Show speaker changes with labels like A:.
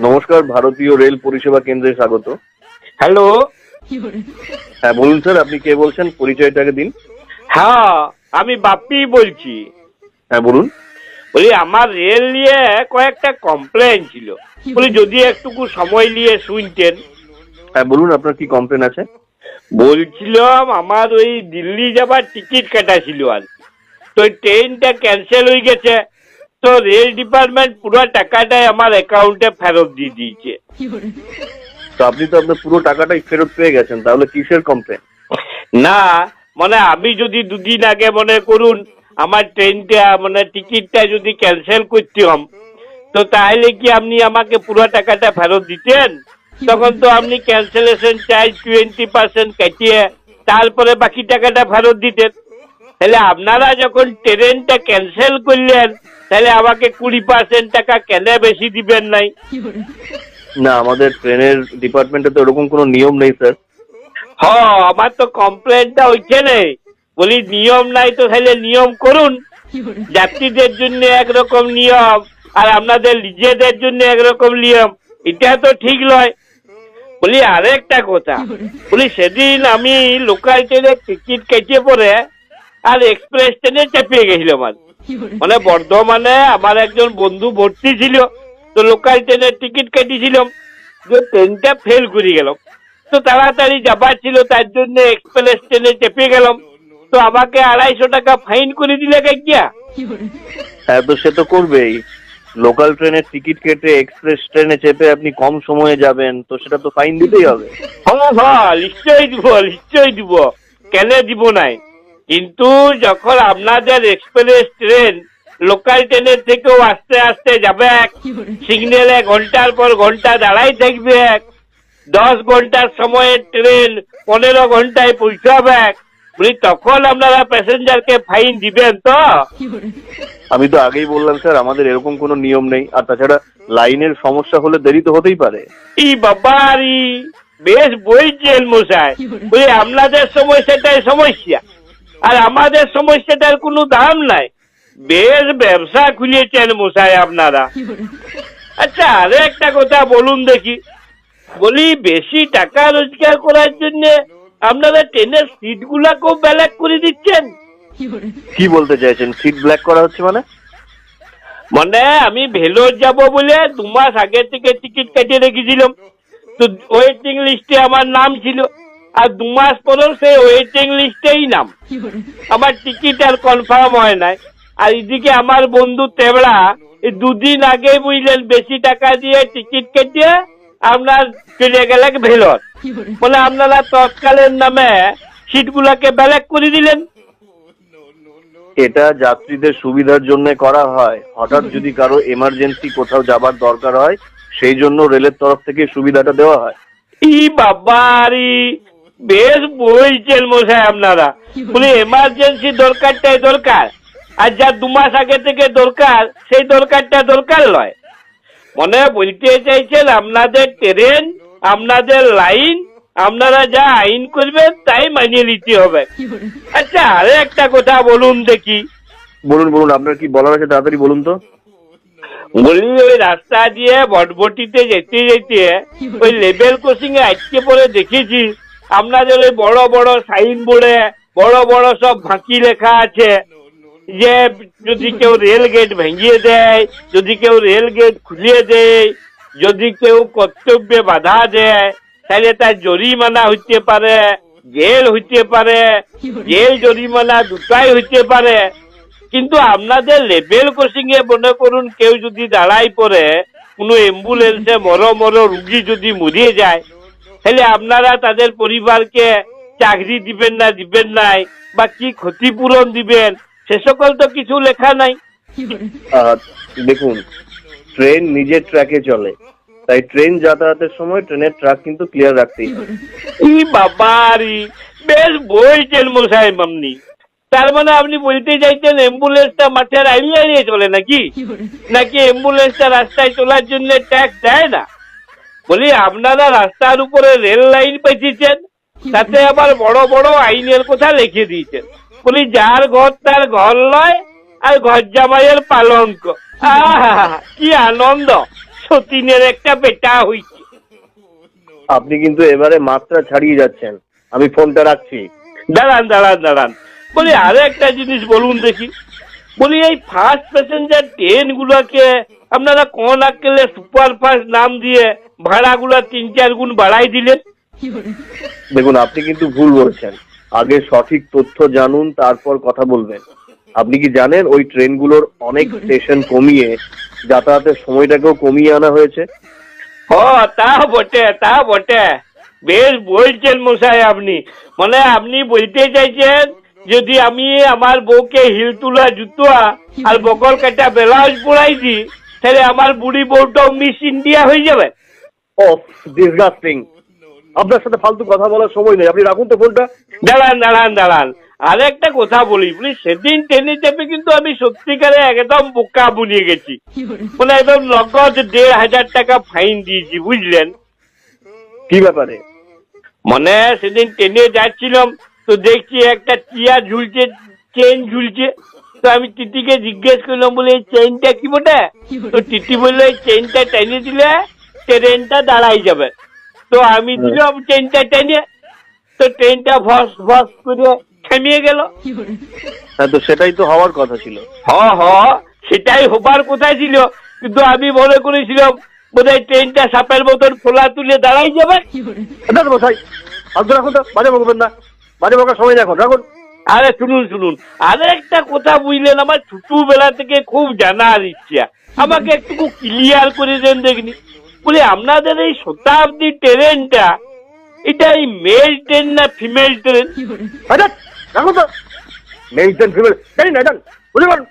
A: নমস্কার, ভারতীয় রেল পরিষেবা কেন্দ্রে স্বাগত।
B: হ্যালো।
A: হ্যাঁ বলুন স্যার, আপনি কে বলছেন? পরিচয়টাকে দিন।
B: হ্যাঁ, আমি বাপ্পি বলছি।
A: হ্যাঁ বলুন।
B: বলি আমার রেল নিয়ে কয়েকটা কমপ্লেন ছিল, বলি যদি একটুকু সময় নিয়ে শুনতেন।
A: হ্যাঁ বলুন, আপনার কি কমপ্লেন আছে?
B: বলছিলাম আমার ওই দিল্লি যাবার টিকিট কাটা ছিল, আর তো ট্রেনটা ক্যান্সেল হয়ে গেছে, তো রেল ডিপার্টমেন্ট পুরো টাকাটাই আমার অ্যাকাউন্টে ফেরত দিয়ে দিয়েছে।
A: তো আপনি তো আপনার পুরো টাকাটাই ফেরত পেয়ে গেছেন, তাহলে কিসের কমপ্লেন?
B: না মানে আমি যদি দুদিন আগে মনে করুন আমার ট্রেনটা মানে টিকিটটা যদি ক্যান্সেল করতাম, তো তাহলে কি আপনি আমাকে পুরো টাকাটা ফেরত দিতেন? তখন তো আপনি ক্যান্সেলেশন চার্জ 20% কাটিয়ে তারপরে বাকি টাকাটা ফেরত দিতেন। তাহলে আপনারা যখন ট্রেনটা ক্যান্সেল করলেন, তাহলে আমাকে 20% টাকা কেন বেশি দিবেন নাই?
A: না, আমাদের ট্রেনের ডিপার্টমেন্টে তো এরকম কোনো নিয়ম নেই স্যার।
B: হ্যাঁ, আমার তো কমপ্লেনটা ওইখানে। বলি নিয়ম নাই তো তাহলে নিয়ম করুন। যাত্রীদের জন্য একরকম নিয়ম আর আপনাদের নিজেদের জন্য একরকম নিয়ম, এটা তো ঠিক নয়। বলি আরেকটা কথা, বলি সেদিন আমি লোকাল ট্রেনের টিকিট কেটে পরে আর এক্সপ্রেস ট্রেনে চেপে গেছিলাম। আর মানে বর্ধমানে আমার একজন বন্ধু ভর্তি ছিল, তো লোকাল ট্রেনের টিকিট কেটেছিলাম, তো ট্রেনটা ফেল করে গেলাম। তো তাড়াতাড়ি যাবার ছিল, তার জন্য এক্সপ্রেস ট্রেনে চেপে গেলাম, তো আমাকে 250 টাকা ফাইন করে দিলে গিয়া।
A: হ্যাঁ, তো সে তো করবেই। লোকাল ট্রেনের টিকিট কেটে এক্সপ্রেস ট্রেনে চেপে আপনি কম সময়ে যাবেন, তো সেটা তো ফাইন দিতেই হবে।
B: হ্যাঁ, নিশ্চয়ই দিব, নিশ্চয়ই দিব, কেন দিব নাই? কিন্তু যখন আপনাদের এক্সপ্রেস ট্রেন লোকাল ট্রেনের থেকেও আস্তে আস্তে যাবে, সিগন্যালে ঘন্টার পর ঘন্টা দাঁড়াই থাকবে, 10 ঘন্টার সময়ের ট্রেন 15 ঘন্টায় পৌঁছাবে, বলি তখন আপনারা প্যাসেঞ্জারকে ফাইন দিবেন তো?
A: আমি তো আগেই বললাম স্যার, আমাদের এরকম কোনো নিয়ম নেই। আর তাছাড়া লাইনের সমস্যা হলে দেরি তো হতেই পারে।
B: ই বাবারি, বেশ বইছেন মশাই। বলি আপনাদের সমস্যাটাই সমস্যা, আর আমাদের সমস্যাটার কোনো দাম নাই। বেশ ব্যবসা খুলেছেন মশাই আপনারা। আচ্ছা, আরে একটা কথা বলুন দেখি। বলি বেশি টাকা রোজগার করার জন্য আপনারা ট্রেনের সিট গুলা খুব ব্ল্যাক করে দিচ্ছেন।
A: কি বলতে চাইছেন? সিট ব্ল্যাক করা হচ্ছে মানে?
B: মানে আমি ভেলোর যাব বলে 2 মাস আগে থেকে টিকিট কেটে রেখেছিলাম, তো ওয়েটিং লিস্টে আমার নাম ছিল, আর 2 মাস পরেও সেই ওয়েটিং লিস্টেই নাম, আমার টিকিট আর কনফার্ম হয় নাই। আর এদিকে আমার বন্ধু তেবড়া এই 2 দিন আগে বুঝলেন বেশি টাকা দিয়ে টিকিট কেটে আপনার চলে গেলেন ভেলোর, বলে আপনারা তৎকালের নামে সিটগুলাকে ব্ল্যাক করে দিলেন।
A: এটা যাত্রীদের সুবিধার জন্য করা হয়। হঠাৎ যদি কারো এমার্জেন্সি কোথাও যাবার দরকার হয়, সেই জন্য রেলের তরফ থেকে সুবিধাটা দেওয়া হয়।
B: ই বাবারি, বেশ বলছেন মশাই আপনারা। বলি এমার্জেন্সি দরকারটাই দরকার, আর যা 2 মাস আগে থেকে দরকার সেই দরকারটা দরকার নয়। মনে বলতে চাইছেন আপনাদের ট্রেন, আপনাদের লাইন, আপনারা যা আইন করবেন তাই মানিয়ে নিতে হবে। আচ্ছা, আরে একটা কথা বলুন দেখি।
A: বলুন বলুন, আপনার কি বলার আছে তাড়াতাড়ি বলুন তো।
B: বলি ওই রাস্তা দিয়ে বটবটিতে যেতে যেতে ওই লেভেল ক্রসিং এ আটকে পড়ে দেখেছি আপনাদের ওই বড় বড় সাইন বোর্ডে বড় বড় সব ফাঁকি লেখা আছে যে যদি কেউ রেল গেট ভেঙিয়ে দেয়, যদি কেউ রেল গেট খুলিয়ে দেয়, যদি কেউ কর্তব্যে বাধা দেয়, তাহলে তার জরিমানা হইতে পারে, জেল হইতে পারে, জেল জরিমানা দুটাই হইতে পারে। কিন্তু আপনাদের লেভেল ক্রসিং এ মনে করুন কেউ যদি দাঁড়াই পড়ে, কোনো অ্যাম্বুলেন্সে মর রুগী যদি মরিয়ে যায়, তাহলে আপনারা তাদের পরিবারকে চাকরি দিবেন না দিবেন নাই, বা কি ক্ষতিপূরণ দিবেন, সে সকল তো কিছু লেখা নাই।
A: দেখুন, ট্রেন নিজের ট্র্যাকে চলে, তাই ট্রেন যাতায়াতের সময় ট্রেনের ট্র্যাক কিন্তু ক্লিয়ার রাখতেই হবে।
B: ই বাবারি, বেশ বলছেন মশাই আপনি। তার মানে আপনি বলতে চাইছেন অ্যাম্বুলেন্সটা মাঠের আড়িয়ে চলে নাকি? নাকি অ্যাম্বুলেন্সটা রাস্তায় চলার জন্য ট্যাক্স দেয় না? বলি আপনারা রাস্তার উপরে রেল লাইন পেয়েছেন, তাতে আবার বড় বড় আইনের কথা লিখে দিয়েছেন। বলি যার ঘর তার ঘর লয় আর ঘর জামাইয়ের পালঙ্ক। আহা, কি আনন্দ, সতীনের একটা বেটা হইছে।
A: আপনি কিন্তু এবারে মাত্রা ছাড়িয়ে যাচ্ছেন, আমি ফোনটা রাখছি।
B: দাঁড়ান দাঁড়ান দাঁড়ান, বলি আরো একটা জিনিস বলুন দেখি। বলি এই ফার্স্ট প্যাসেঞ্জার ট্রেন গুলোকে আপনারা কোন আক্কেলে সুপার ফাস্ট নাম দিয়ে ভাড়াগুলো 3-4 গুণ বাড়াই দিলেন?
A: দেখুন, আপনি কিন্তু ভুল বলছেন। আগে সঠিক তথ্য জানুন, তারপর কথা বলবেন। আপনি কি জানেন ওই ট্রেনগুলোর অনেক স্টেশন কমিয়ে যাতায়াতের সময়টাকেও কমিয়ে আনা হয়েছে?
B: ও তা বটে, তা বটে, বেশ বলছেন মশাই আপনি। মানে আপনি বলতে চাইছেন যদি আমি আমার বউকে হিল তুলা জুতো আর বকল কাটা ব্লাউজ পরাই দিই, তাহলে আমার বুড়ি বউটাও মিস ইন্ডিয়া হয়ে যাবে।
A: Of, disgusting. আপনার সাথে ফালতু কথা বলার সময় নেই, আপনি রাখুন তো ফোনটা।
B: দাঁড়ান দাঁড়ান দাঁড়ান, আর একটা কথা বলি। সেদিন ট্রেনে চেপে কিন্তু আমি সত্যিকারে একদম বোকা বুনিয়ে গেছি। মানে একদম নগদ 1,500 টাকা ফাইন দিয়েছি, বুঝলেন?
A: কি ব্যাপারে?
B: মানে সেদিন ট্রেনে যাচ্ছিলাম, তো দেখছি একটা চেয়ার ঝুলছে, চেন ঝুলছে। তো আমি টিটিকে জিজ্ঞেস করলাম, বলে এই চেনটা কি বটে? তো টিটি বললো এই চেনটা টেনে দিলে ট্রেনটা দাঁড়াই যাবে। তো আমি দিলাম চেনটা টেনে, তো ট্রেনটা ভস ভস করে থেমিয়ে গেল।
A: হ্যাঁ, তো সেটাই তো হওয়ার কথা ছিল।
B: সেটাই হবার কথা ছিল, কিন্তু আমি মনে করেছিলাম বোধহয় ট্রেনটা সাপের মতন খোলা তুলে দাঁড়াই যাবে।
A: মশাই, ফালতু রাখুন তো, বাজে বকবেন না। বাজে বকার সময় না এখন, রাখুন।
B: আরে শুনুন শুনুন, আরে একটা কথা বুঝলেন, আমার ছোটবেলা থেকে খুব জানার ইচ্ছা, আমাকে একটু ক্লিয়ার করে দেন দেখনি। বলে আপনাদের এই শতাব্দী ট্রেনটা, এটা এই মেল ট্রেন না ফিমেল ট্রেন?
A: রাখুন তো, মেল ট্রেন ফিমেল, জানি না, বুঝতে পারুন।